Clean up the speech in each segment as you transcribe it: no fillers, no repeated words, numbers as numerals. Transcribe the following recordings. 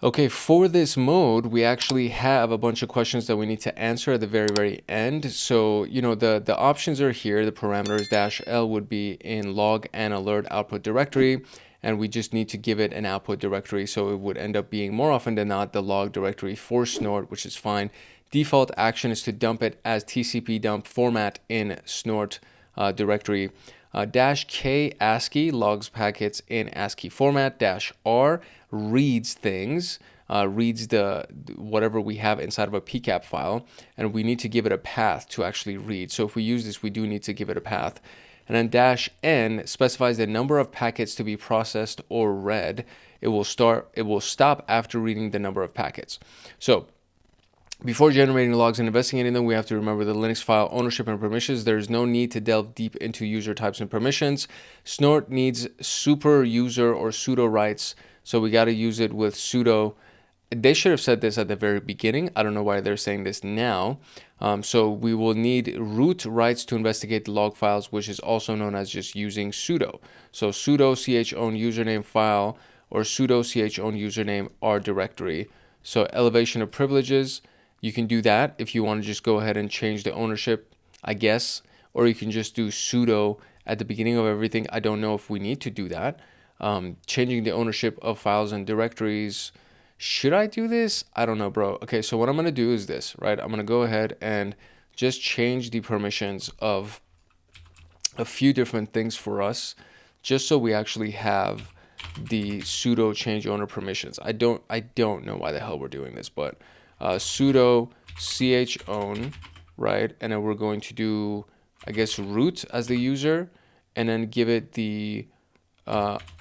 Okay, for this mode, we actually have a bunch of questions that we need to answer at the very, very end. So, the options are here. The parameters -L would be in log and alert output directory, and we just need to give it an output directory. So it would end up being more often than not the log directory for Snort, which is fine. Default action is to dump it as TCP dump format in Snort directory. -K ASCII logs packets in ASCII format. -R reads things, reads the whatever we have inside of a PCAP file, and we need to give it a path to actually read. So if we use this, we do need to give it a path. And then -N specifies the number of packets to be processed or read. It will stop after reading the number of packets. So before generating logs and investigating them, we have to remember the Linux file ownership and permissions. There's no need to delve deep into user types and permissions. Snort needs super user or sudo rights, so we got to use it with sudo. They should have said this at the very beginning. I don't know why they're saying this now. So we will need root rights to investigate the log files, which is also known as just using sudo. So sudo chown username file or sudo chown username r directory. So elevation of privileges. You can do that if you want to just go ahead and change the ownership, I guess, or you can just do sudo at the beginning of everything. I don't know if we need to do that. Changing the ownership of files and directories. Should I do this? I don't know, bro. Okay, so what I'm going to do is this, right? I'm going to go ahead and just change the permissions of a few different things for us, just so we actually have the sudo change owner permissions. I don't know why the hell we're doing this, but sudo chown, right? And then we're going to do, I guess, root as the user, and then give it the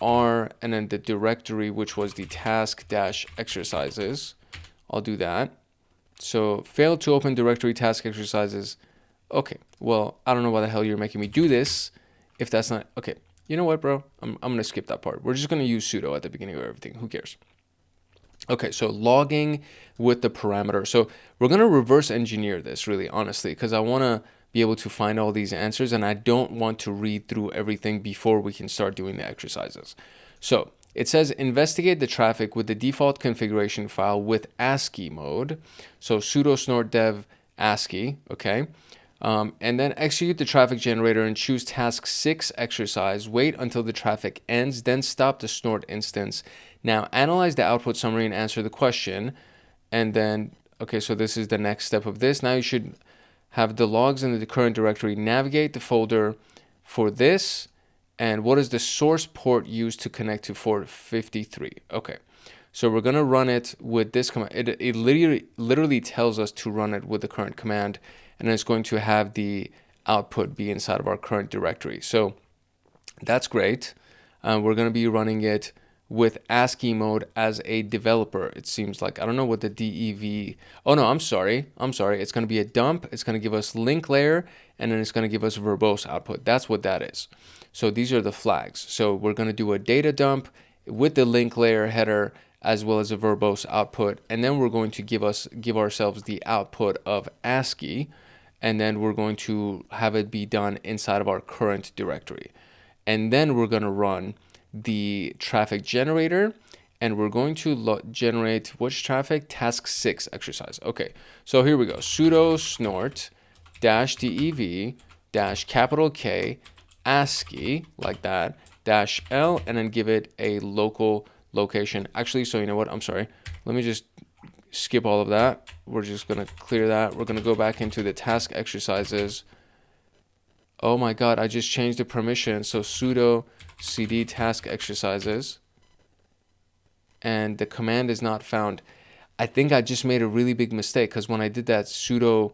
R and then the directory, which was the task-exercises. I'll do that. So failed to open directory task exercises. Okay, well, I don't know why the hell you're making me do this if that's not, okay. You know what, bro? I'm going to skip that part. We're just going to use sudo at the beginning of everything. Who cares? Okay, so logging with the parameter. So we're going to reverse engineer this, really, honestly, because I want to be able to find all these answers, and I don't want to read through everything before we can start doing the exercises. So it says investigate the traffic with the default configuration file with ASCII mode. So sudo snort dev ASCII, okay? And then execute the traffic generator and choose task 6 exercise. Wait until the traffic ends, then stop the Snort instance. Now analyze the output summary and answer the question. And then, okay, so this is the next step of this. Now you should have the logs in the current directory. Navigate the folder for this. And what is the source port used to connect to 453? Okay, so we're going to run it with this command. It literally tells us to run it with the current command, and it's going to have the output be inside of our current directory. So that's great. We're going to be running it with ASCII mode as a developer. It seems like, I don't know what the DEV, oh no, I'm sorry. It's going to be a dump. It's going to give us link layer, and then it's going to give us verbose output. That's what that is. So these are the flags. So we're going to do a data dump with the link layer header as well as a verbose output, and then we're going to give ourselves the output of ASCII, and then we're going to have it be done inside of our current directory. And then we're going to run the traffic generator, and we're going to generate which traffic? Task 6 exercise. Okay, so here we go. Sudo snort -dev -K ASCII, like that, -L, and then give it a local location. Actually, so you know what? I'm sorry. Let me just skip all of that. We're just going to clear that. We're going to go back into the task exercises. Oh my God, I just changed the permission. So sudo cd task exercises, and the command is not found. I think I just made a really big mistake, because when I did that sudo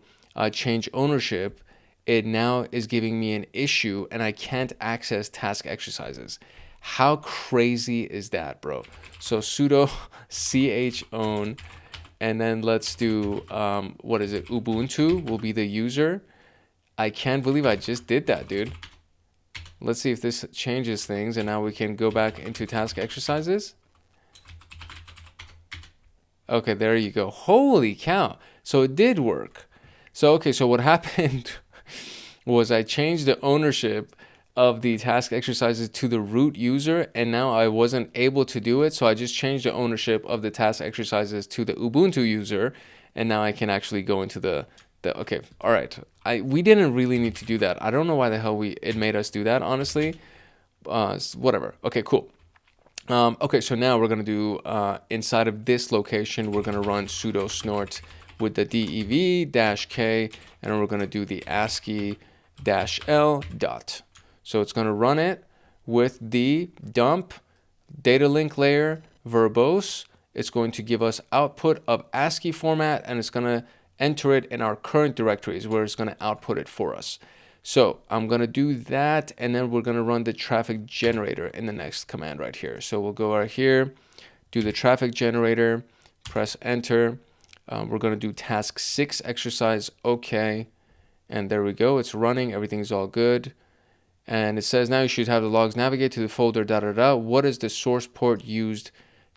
change ownership, it now is giving me an issue and I can't access task exercises. How crazy is that, bro? So sudo chown, and then let's do, what is it? Ubuntu will be the user. I can't believe I just did that, dude. Let's see if this changes things, and now we can go back into task exercises. Okay, there you go. Holy cow. So it did work. So, okay, so what happened was I changed the ownership of the task exercises to the root user, and now I wasn't able to do it, so I just changed the ownership of the task exercises to the Ubuntu user, and now I can actually go into the okay, all right. We didn't really need to do that. I don't know why the hell it made us do that, honestly. Whatever. Okay, cool. Okay, so now we're gonna do inside of this location, we're gonna run sudo snort with the dev-k, and we're gonna do the ASCII-l dot. So it's gonna run it with the dump data link layer verbose. It's going to give us output of ASCII format, and it's gonna enter it in our current directories where it's gonna output it for us. So I'm gonna do that, and then we're gonna run the traffic generator in the next command right here. So we'll go right here, do the traffic generator, press enter. We're gonna do task 6 exercise, okay. And there we go, it's running, everything's all good. And it says now you should have the logs navigate to the folder, What is the source port used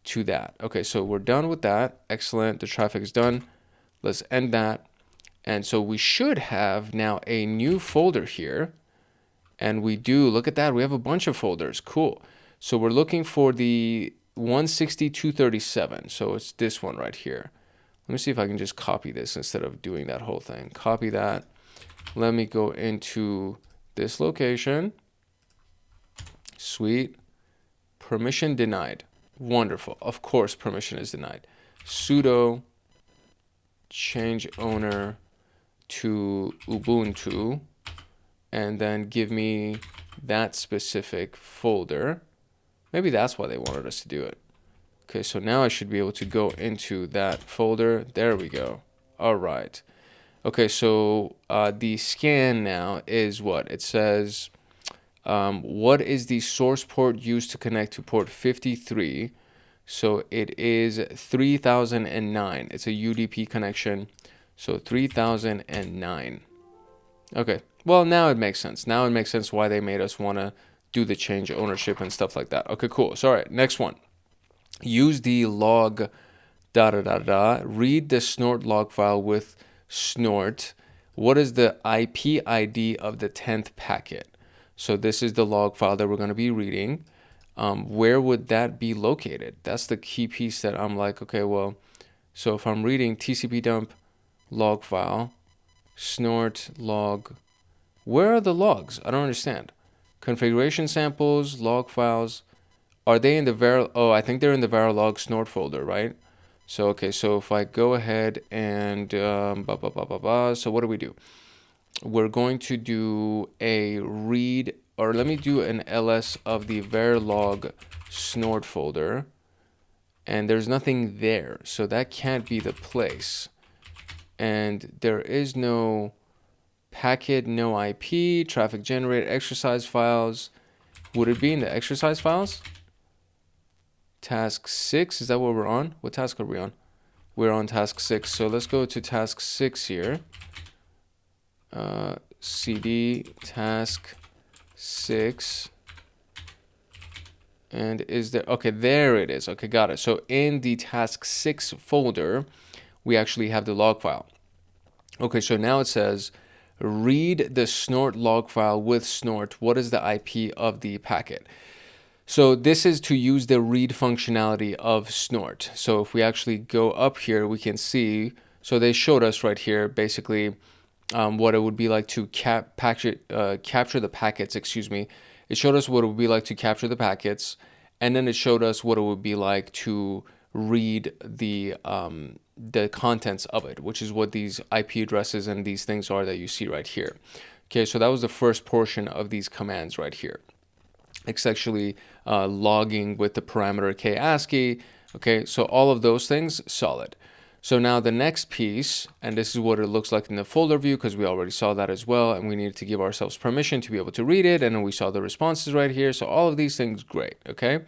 to that? Okay, so we're done with that. Excellent, the traffic is done. Let's end that. And so we should have now a new folder here. And we do, look at that, we have a bunch of folders, cool. So we're looking for the 162.37, so it's this one right here. Let me see if I can just copy this instead of doing that whole thing. Copy that. Let me go into this location. Sweet. Permission denied. Wonderful. Of course, permission is denied. Sudo change owner to Ubuntu, and then give me that specific folder. Maybe that's why they wanted us to do it. Okay, so now I should be able to go into that folder. There we go. All right. Okay, so the scan now is what? It says, what is the source port used to connect to port 53? So it is 3009. It's a UDP connection. So 3009. Okay, well, now it makes sense. Now it makes sense why they made us want to do the change ownership and stuff like that. Okay, cool. So, all right, next one. Use the log read the snort log file with snort. What is the IP ID of the 10th packet? So this is the log file that we're going to be reading. Where would that be located? That's the key piece that I'm like, okay, well, so if I'm reading TCP dump log file, snort log, where are the logs? I don't understand. Configuration samples, log files, are they in the var? Oh, I think they're in the Verilog snort folder, right? So, okay, so if I go ahead and, so what do we do? We're going to do a read, or let me do an ls of the Verilog snort folder, and there's nothing there, so that can't be the place. And there is no packet, no IP, traffic generator, exercise files. Would it be in the exercise files? Task 6, is that what we're on? What task are we on? We're on task 6, so let's go to task 6 here. CD task 6. And is there, okay, there it is. Okay, got it. So in the task 6 folder, we actually have the log file. Okay, so now it says, read the snort log file with snort. What is the IP of the packet? So this is to use the read functionality of snort. So if we actually go up here, we can see, so they showed us right here, basically what it would be like to capture the packets, excuse me. It showed us what it would be like to capture the packets, and then it showed us what it would be like to read the contents of it, which is what these IP addresses and these things are that you see right here. Okay, so that was the first portion of these commands right here. It's actually logging with the parameter KASCII. Okay, so all of those things, solid. So now the next piece, and this is what it looks like in the folder view, because we already saw that as well, and we needed to give ourselves permission to be able to read it, and then we saw the responses right here. So all of these things, great, okay?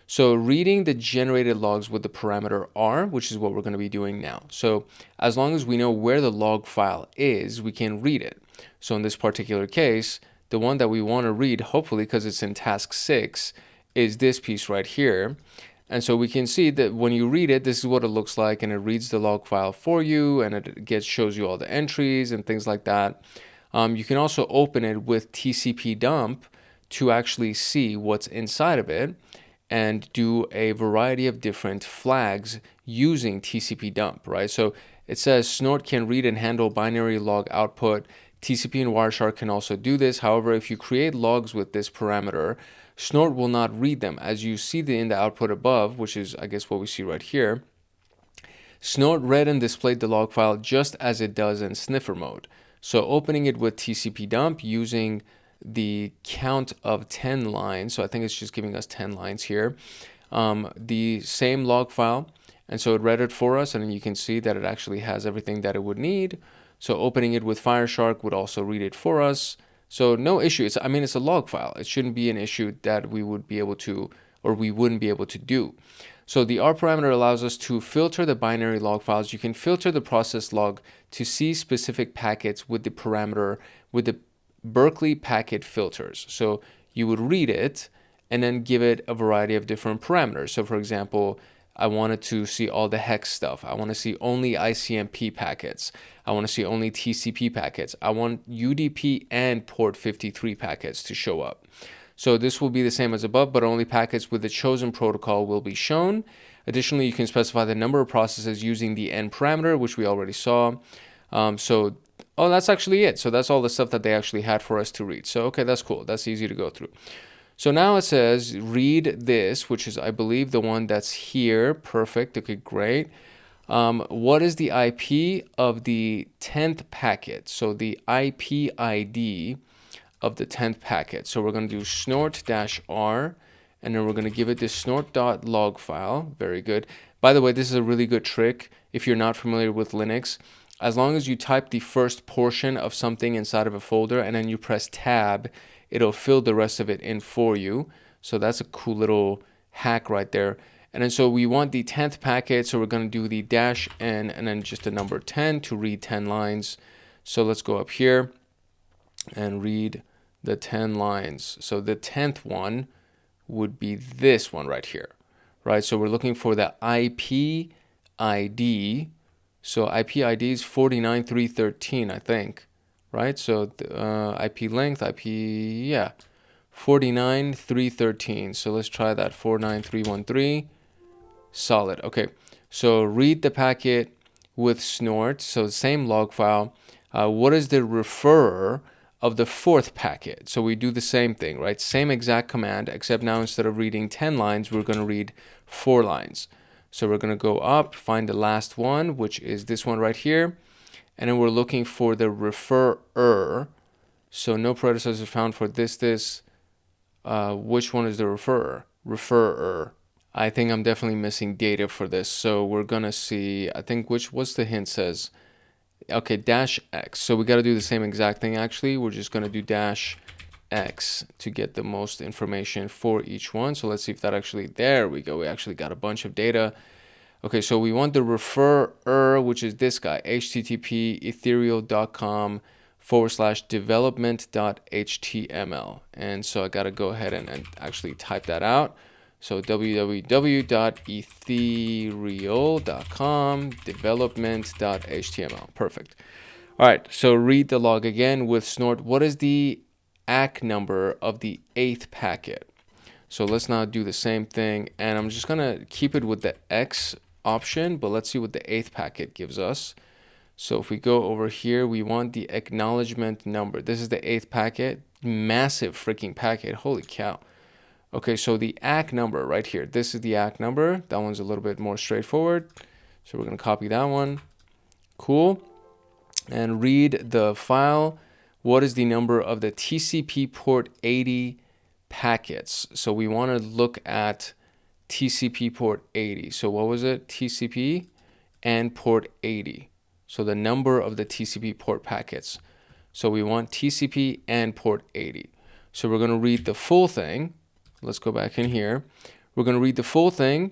So reading the generated logs with the parameter R, which is what we're going to be doing now. So as long as we know where the log file is, we can read it. So in this particular case, the one that we want to read, hopefully because it's in task 6, is this piece right here. And so we can see that when you read it, this is what it looks like, and it reads the log file for you, and it shows you all the entries and things like that. You can also open it with TCP dump to actually see what's inside of it and do a variety of different flags using TCP dump, right? So it says Snort can read and handle binary log output. TCP and Wireshark can also do this. However, if you create logs with this parameter, Snort will not read them. As you see in the output above, which is, I guess, what we see right here, Snort read and displayed the log file just as it does in sniffer mode. So opening it with TCP dump using the count of 10 lines, so I think it's just giving us 10 lines here, the same log file, and so it read it for us, and you can see that it actually has everything that it would need. So opening it with Wireshark would also read it for us. So no issue. I mean, it's a log file. It shouldn't be an issue that we would be able to, or we wouldn't be able to do. So the R parameter allows us to filter the binary log files. You can filter the process log to see specific packets with the parameter, with the Berkeley packet filters. So you would read it and then give it a variety of different parameters. So for example, I wanted to see all the hex stuff. I want to see only ICMP packets. I want to see only TCP packets. I want UDP and port 53 packets to show up. So this will be the same as above, but only packets with the chosen protocol will be shown. Additionally, you can specify the number of processes using the N parameter, which we already saw. Oh, that's actually it. So that's all the stuff that they actually had for us to read. So, okay, that's cool. That's easy to go through. So now it says read this, which is, I believe, the one that's here. Perfect. Okay, great. What is the IP of the 10th packet? So the IP ID of the 10th packet. So we're going to do snort-r, and then we're going to give it this snort.log file. Very good. By the way, this is a really good trick if you're not familiar with Linux. As long as you type the first portion of something inside of a folder and then you press tab, it'll fill the rest of it in for you. So that's a cool little hack right there. And then so we want the 10th packet, so we're going to do the -n and then just the number 10 to read 10 lines. So let's go up here and read the 10 lines. So the 10th one would be this one right here, right? So we're looking for the IP ID. So IP ID is 49313, I think, right? So IP length, yeah, 49313. So let's try that, 49313. Solid. Okay, so read the packet with Snort. So same log file. What is the referrer of the 4th packet? So we do the same thing, right? Same exact command, except now instead of reading 10 lines, we're going to read 4 lines. So we're going to go up, find the last one, which is this one right here. And then we're looking for the referrer. So no predecessor found for this. Which one is the referrer? Referrer. I think I'm definitely missing data for this. So we're going to see, I think, what's the hint says? Okay, -x. So we got to do the same exact thing, actually. We're just going to do -x to get the most information for each one. So let's see if that actually, there we go. We actually got a bunch of data. Okay, so we want the referrer, which is this guy, http ethereal.com/development.html. And so I got to go ahead and actually type that out. So www.ethereal.com development.html. Perfect. All right, so read the log again with Snort. What is the ACK number of the 8th packet? So let's now do the same thing, and I'm just gonna keep it with the X option, but let's see what the 8th packet gives us. So if we go over here, we want the acknowledgement number. This is the 8th packet, massive freaking packet, holy cow. Okay, so the ACK number right here, this is the ACK number. That one's a little bit more straightforward. So we're gonna copy that one. Cool. And read the file. What is the number of the TCP port 80 packets? So we want to look at TCP port 80. So what was it? TCP and port 80. So the number of the TCP port packets. So we want TCP and port 80. So we're going to read the full thing. Let's go back in here. We're going to read the full thing.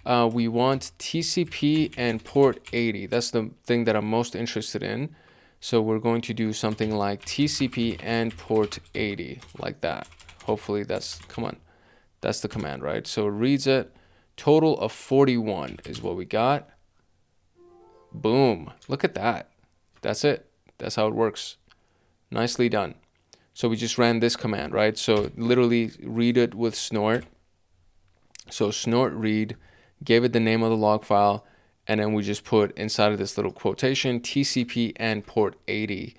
We want TCP and port 80. That's the thing that I'm most interested in. So we're going to do something like TCP and port 80, like that. Hopefully that's, come on, that's the command, right? So it reads it. Total of 41 is what we got. Boom. Look at that. That's it. That's how it works. Nicely done. So we just ran this command, right? So literally read it with Snort. So Snort read, gave it the name of the log file, and then we just put inside of this little quotation TCP and port 80.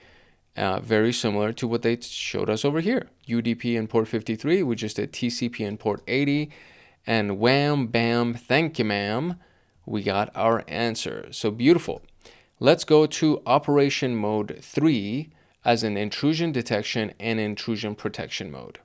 Very similar to what they showed us over here. UDP and port 53, we just did TCP and port 80. And wham, bam, thank you, ma'am. We got our answer. So beautiful. Let's go to operation mode 3 as an intrusion detection and intrusion protection mode.